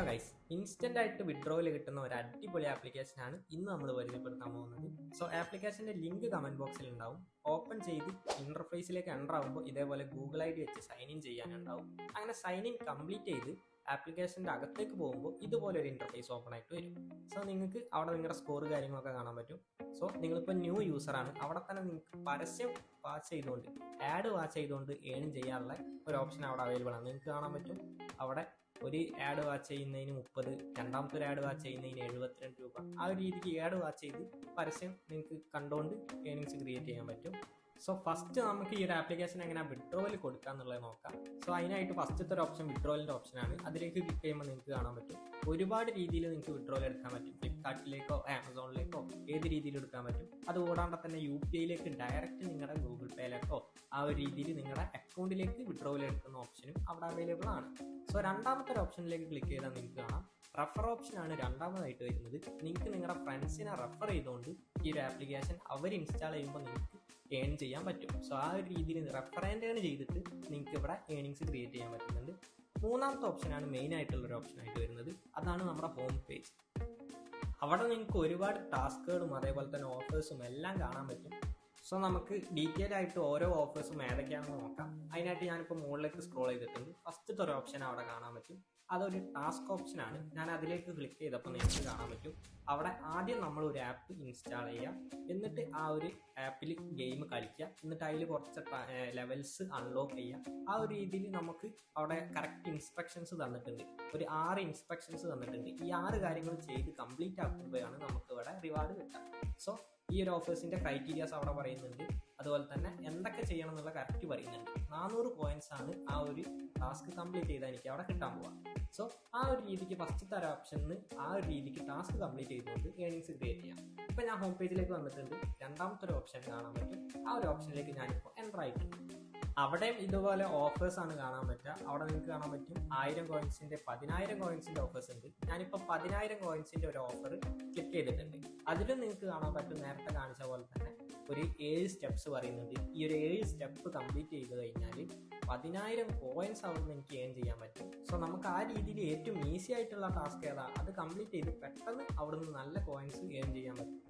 Hello guys, instant ആയിട്ട് വിഡ്രോയിൽ കിട്ടുന്ന ഒരു അടിപൊളി ആപ്ലിക്കേഷനാണ് ഇന്ന് നമ്മൾ പരിചയപ്പെടുത്താൻ പോകുന്നത്. സോ ആപ്ലിക്കേഷന്റെ ലിങ്ക് കമന്റ് ബോക്സിൽ ഉണ്ടാവും. ഓപ്പൺ ചെയ്ത് ഇന്റർഫേസിലേക്ക് എൻ്റർ ആകുമ്പോൾ ഇതേപോലെ ഗൂഗിൾ ID വെച്ച് സൈൻ ഇൻ ചെയ്യാനുണ്ടാവും. അങ്ങനെ സൈൻ ഇൻ കംപ്ലീറ്റ് ചെയ്ത് ആപ്ലിക്കേഷന്റെ അകത്തേക്ക് പോകുമ്പോൾ ഇതുപോലെ ഒരു ഇന്റർഫേസ് ഓപ്പൺ ആയിട്ട് വരും. സോ നിങ്ങൾക്ക് അവിടെ നിങ്ങളുടെ സ്കോർ കാര്യങ്ങളൊക്കെ കാണാൻ പറ്റും. സോ നിങ്ങളിപ്പോൾ ന്യൂ യൂസറാണ്, അവിടെ തന്നെ നിങ്ങൾക്ക് പരസ്യം വാച്ച് ചെയ്തുകൊണ്ട് വാച്ച് ചെയ്തുകൊണ്ട് ഏൺ ചെയ്യാനുള്ള ഒരു ഓപ്ഷൻ അവിടെ അവൈലബിൾ ആണ്. നിങ്ങൾക്ക് കാണാൻ പറ്റും അവിടെ ഒരു ആഡ് വാച്ച് ചെയ്യുന്നതിന് 30, രണ്ടാമത്തെ ഒരു ആഡ് വാച്ച് ചെയ്യുന്നതിന് 72 രൂപ. ആ ഒരു രീതിക്ക് ആഡ് വാച്ച് ചെയ്ത് പരസ്യം നിങ്ങൾക്ക് കണ്ടുകൊണ്ട് ഏണിങ്സ് ക്രിയേറ്റ് ചെയ്യാൻ പറ്റും. സോ ഫസ്റ്റ് നമുക്ക് ഈ ഒരു ആപ്ലിക്കേഷൻ എങ്ങനെ വിഡ്രോയിൽ കൊടുക്കുക എന്നുള്ളത് നോക്കാം. സോ അതിനായിട്ട് ഫസ്റ്റത്തെ ഒരു ഓപ്ഷൻ വിഡ്രോയിലിൻ്റെ ഓപ്ഷനാണ്. അതിലേക്ക് ക്ലിക്ക് ചെയ്യുമ്പോൾ നിങ്ങൾക്ക് കാണാൻ പറ്റും ഒരുപാട് രീതിയിൽ നിങ്ങൾക്ക് വിഡ്രോയിൽ എടുക്കാൻ പറ്റും. ഫ്ലിപ്കാർട്ടിലേക്കോ ആമസോണിലേക്കോ ഏത് രീതിയിൽ എടുക്കാൻ പറ്റും. അതുകൂടാണ്ട് തന്നെ UPIയിലേക്ക് ഡയറക്റ്റ് നിങ്ങളുടെ ഗൂഗിൾ പേയിലേക്കോ ആ ഒരു രീതിയിൽ നിങ്ങളുടെ അക്കൗണ്ടിലേക്ക് വിഡ്രോയിൽ എടുക്കുന്ന ഓപ്ഷനും അവിടെ അവൈലബിൾ ആണ്. സോ രണ്ടാമത്തെ ഒരു ഓപ്ഷനിലേക്ക് ക്ലിക്ക് ചെയ്താൽ നിങ്ങൾക്ക് കാണാം റെഫർ ഓപ്ഷനാണ് രണ്ടാമതായിട്ട് വരുന്നത്. നിങ്ങൾക്ക് നിങ്ങളുടെ ഫ്രണ്ട്സിനെ റെഫർ ചെയ്തുകൊണ്ട് ഈ ഒരു ആപ്ലിക്കേഷൻ അവർ ഇൻസ്റ്റാൾ ചെയ്യുമ്പോൾ നിങ്ങൾക്ക് ഏൺ ചെയ്യാൻ പറ്റും. സോ ആ ഒരു രീതിയിൽ റെഫറൻഡ് ഏൺ ചെയ്തിട്ട് നിങ്ങൾക്ക് ഇവിടെ ഏണിങ്സ് ക്രിയേറ്റ് ചെയ്യാൻ പറ്റുന്നുണ്ട്. മൂന്നാമത്തെ ഓപ്ഷനാണ് മെയിൻ ആയിട്ടുള്ളൊരു ഓപ്ഷനായിട്ട് വരുന്നത്. അതാണ് നമ്മുടെ ഹോം പേജ്. അവിടെ നിങ്ങൾക്ക് ഒരുപാട് ടാസ്കുകളും അതേപോലെ തന്നെ ഓഫേഴ്സും എല്ലാം കാണാൻ പറ്റും. സോ നമുക്ക് ഡീറ്റെയിൽ ആയിട്ട് ഓരോ ഓഫേഴ്സും ഏതൊക്കെയാണെന്ന് നോക്കാം. അതിനായിട്ട് ഞാനിപ്പോൾ മുകളിലേക്ക് സ്ക്രോൾ ചെയ്തിട്ടുണ്ട്. ഫസ്റ്റത്തെ ഒരു ഓപ്ഷൻ അവിടെ കാണാൻ പറ്റും. അതൊരു ടാസ്ക് ഓപ്ഷനാണ്. ഞാൻ അതിലേക്ക് ക്ലിക്ക് ചെയ്തപ്പോൾ നിങ്ങൾക്ക് കാണാൻ പറ്റും അവിടെ ആദ്യം നമ്മൾ ഒരു ആപ്പ് ഇൻസ്റ്റാൾ ചെയ്യുക, എന്നിട്ട് ആ ഒരു ആപ്പിൽ ഗെയിം കളിക്കുക, എന്നിട്ട് അതിൽ കുറച്ച് ലെവൽസ് അൺലോക്ക് ചെയ്യുക. ആ ഒരു രീതിയിൽ നമുക്ക് അവിടെ കറക്റ്റ് ഇൻസ്ട്രക്ഷൻസ് തന്നിട്ടുണ്ട്. ഒരു 6 ഇൻസ്ട്രക്ഷൻസ് തന്നിട്ടുണ്ട്. ഈ 6 കാര്യങ്ങൾ ചെയ്ത് കംപ്ലീറ്റ് ആക്കുമ്പോഴാണ് നമുക്ക് ഇവിടെ റിവാർഡ് കിട്ടുക. സോ ഈ ഒരു ഓഫേഴ്സിന്റെ ക്രൈറ്റീരിയാസ് അവിടെ പറയുന്നുണ്ട്. അതുപോലെ തന്നെ എന്തൊക്കെ ചെയ്യണം എന്നുള്ള കറക്റ്റ് പറയുന്നുണ്ട്. 400 കോയിൻസ് ആണ് ആ ഒരു ടാസ്ക് കംപ്ലീറ്റ് ചെയ്താൽ എനിക്ക് അവിടെ കിട്ടാൻ പോവാം. സോ ആ ഒരു രീതിക്ക് ഫസ്റ്റത്തെ ഒരു ഓപ്ഷനിൽ ആ ഒരു രീതിക്ക് ടാസ്ക് കംപ്ലീറ്റ് ചെയ്തുകൊണ്ട് ഏണിങ്സ് ക്രിയേറ്റ് ചെയ്യാം. ഇപ്പം ഞാൻ ഹോം പേജിലേക്ക് വന്നിട്ടുണ്ട്. രണ്ടാമത്തെ ഒരു ഓപ്ഷൻ കാണാൻ പറ്റും. ആ ഒരു ഓപ്ഷനിലേക്ക് ഞാനിപ്പോൾ എൻ്റർ ആയിട്ടുണ്ട്. അവിടെയും ഇതുപോലെ ഓഫേഴ്സ് ആണ് കാണാൻ പറ്റുക. അവിടെ നിങ്ങൾക്ക് കാണാൻ പറ്റും 1000 കോയിൻസിന്റെ 10000 കോയിൻസിന്റെ ഓഫേഴ്സ് ഉണ്ട്. ഞാനിപ്പോൾ 10000 കോയിൻസിന്റെ ഒരു ഓഫർ ക്ലിക്ക് ചെയ്തിട്ടുണ്ട്. അതിലും നിങ്ങൾക്ക് കാണാൻ പറ്റും നേരത്തെ കാണിച്ച പോലെ തന്നെ ഒരു 7 സ്റ്റെപ്സ് പറയുന്നുണ്ട്. ഈ ഒരു 7 സ്റ്റെപ്പ് കംപ്ലീറ്റ് ചെയ്ത് കഴിഞ്ഞാൽ 10000 കോയിൻസ് അവിടെ നിന്ന് എനിക്ക് ഏൺ ചെയ്യാൻ പറ്റും. സോ നമുക്ക് ആ രീതിയിൽ ഏറ്റവും ഈസി ആയിട്ടുള്ള ടാസ്ക് ഏതാ അത് കംപ്ലീറ്റ് ചെയ്ത് പെട്ടെന്ന് അവിടെ നിന്ന് നല്ല കോയിൻസ് ഏൺ ചെയ്യാൻ പറ്റും.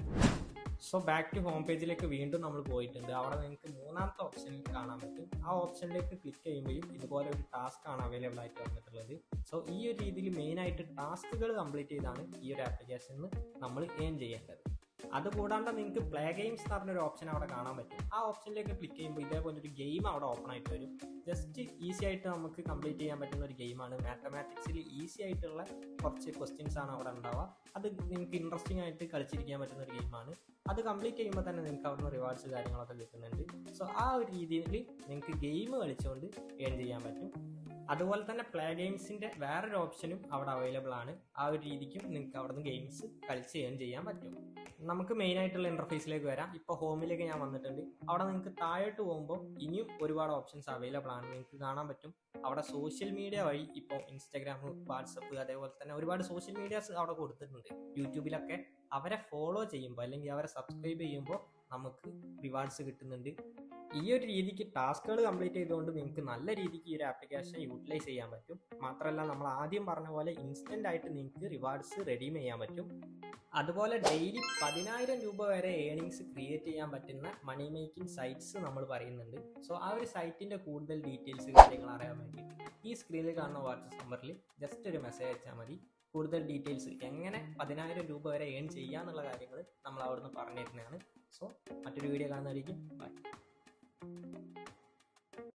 സോ ബാക്ക് ടു ഹോം പേജിലേക്ക് വീണ്ടും നമ്മൾ പോയിട്ടുണ്ട്. അവിടെ നിങ്ങൾക്ക് മൂന്നാമത്തെ ഓപ്ഷനിൽ കാണാൻ പറ്റും. ആ ഓപ്ഷനിലേക്ക് ക്ലിക്ക് ചെയ്യുമ്പോഴും ഇതുപോലെ ഒരു ടാസ്ക് ആണ് അവൈലബിൾ ആയിട്ട് വന്നിട്ടുള്ളത്. സോ ഈ ഒരു രീതിയിൽ മെയിനായിട്ട് ടാസ്കുകൾ കംപ്ലീറ്റ് ചെയ്താണ് ഈ ഒരു ആപ്ലിക്കേഷനിൽ നമ്മൾ ഏൺ ചെയ്യേണ്ടത്. അതുകൂടാണ്ട് നിങ്ങൾക്ക് പ്ലേ ഗെയിംസ് എന്ന് പറഞ്ഞൊരു ഓപ്ഷൻ അവിടെ കാണാൻ പറ്റും. ആ ഓപ്ഷനിലേക്ക് ക്ലിക്ക് ചെയ്യുമ്പോൾ ഇതേപോലെ ഒരു ഗെയിം അവിടെ ഓപ്പൺ ആയിട്ട് വരും. ജസ്റ്റ് ഈസി ആയിട്ട് നമുക്ക് കംപ്ലീറ്റ് ചെയ്യാൻ പറ്റുന്ന ഒരു ഗെയിമാണ്. മാത്തമാറ്റിക്സിൽ ഈസി ആയിട്ടുള്ള കുറച്ച് ക്വസ്റ്റ്യൻസ് ആണ് അവിടെ ഉണ്ടാവുക. അത് നിങ്ങൾക്ക് ഇൻട്രസ്റ്റിംഗ് ആയിട്ട് കളിച്ചിരിക്കാൻ പറ്റുന്ന ഒരു ഗെയിമാണ്. അത് കംപ്ലീറ്റ് ചെയ്യുമ്പോൾ തന്നെ നിങ്ങൾക്ക് അവിടുന്ന് റിവാർഡ്സ് കാര്യങ്ങളൊക്കെ കിട്ടുന്നുണ്ട്. സോ ആ ഒരു രീതിയിൽ നിങ്ങൾക്ക് ഗെയിം കളിച്ചുകൊണ്ട് ഏൺ ചെയ്യാൻ പറ്റും. അതുപോലെ തന്നെ പ്ലേ ഗെയിംസിന്റെ വേറൊരു ഓപ്ഷനും അവിടെ അവൈലബിൾ ആണ്. ആ ഒരു രീതിക്കും നിങ്ങൾക്ക് അവിടെ നിന്ന് ഗെയിംസ് കളിച്ച് ഏൺ ചെയ്യാൻ പറ്റും. നമുക്ക് മെയിൻ ആയിട്ടുള്ള ഇന്റർഫേസിലേക്ക് വരാം. ഇപ്പോൾ ഹോമിലേക്ക് ഞാൻ വന്നിട്ടുണ്ട്. അവിടെ നിങ്ങൾക്ക് താഴോട്ട് പോകുമ്പോൾ ഇനിയും ഒരുപാട് ഓപ്ഷൻസ് അവൈലബിൾ ആണ്. നിങ്ങൾക്ക് കാണാൻ പറ്റും അവിടെ സോഷ്യൽ മീഡിയ വഴി ഇപ്പോൾ ഇൻസ്റ്റാഗ്രാം, വാട്സപ്പ് അതേപോലെ തന്നെ ഒരുപാട് സോഷ്യൽ മീഡിയാസ് അവിടെ കൊടുത്തിട്ടുണ്ട്. യൂട്യൂബിലൊക്കെ അവരെ ഫോളോ ചെയ്യുമ്പോൾ അല്ലെങ്കിൽ അവരെ സബ്സ്ക്രൈബ് ചെയ്യുമ്പോൾ നമുക്ക് റിവാർഡ്സ് കിട്ടുന്നുണ്ട്. ഈ ഒരു രീതിക്ക് ടാസ്കുകൾ കംപ്ലീറ്റ് ചെയ്തുകൊണ്ട് നിങ്ങൾക്ക് നല്ല രീതിക്ക് ഈ ഒരു ആപ്ലിക്കേഷൻ യൂട്ടിലൈസ് ചെയ്യാൻ പറ്റും. മാത്രമല്ല നമ്മൾ ആദ്യം പറഞ്ഞ പോലെ ഇൻസ്റ്റന്റ് ആയിട്ട് നിങ്ങൾക്ക് റിവാർഡ്സ് റെഡീം ചെയ്യാൻ പറ്റും. അതുപോലെ ഡെയിലി 10000 രൂപ വരെ ഏണിങ്സ് ക്രിയേറ്റ് ചെയ്യാൻ പറ്റുന്ന മണി മേക്കിംഗ് സൈറ്റ്സ് നമ്മൾ പറയുന്നുണ്ട്. സോ ആ ഒരു സൈറ്റിന്റെ കൂടുതൽ ഡീറ്റെയിൽസ് കാര്യങ്ങൾ അറിയാൻ വേണ്ടിയിട്ട് ഈ സ്ക്രീനിൽ കാണുന്ന വാട്സ്ആപ്പ് നമ്പറിൽ ജസ്റ്റ് ഒരു മെസ്സേജ് അയച്ചാൽ മതി. കൂടുതൽ ഡീറ്റെയിൽസ് എങ്ങനെ 10000 രൂപ വരെ ഏൺ ചെയ്യാന്നുള്ള കാര്യങ്ങൾ നമ്മൾ അവിടുന്ന് പറഞ്ഞു തരുന്നതാണ്. സോ മറ്റൊരു വീഡിയോ കാണുന്നതായിരിക്കും. ബൈ.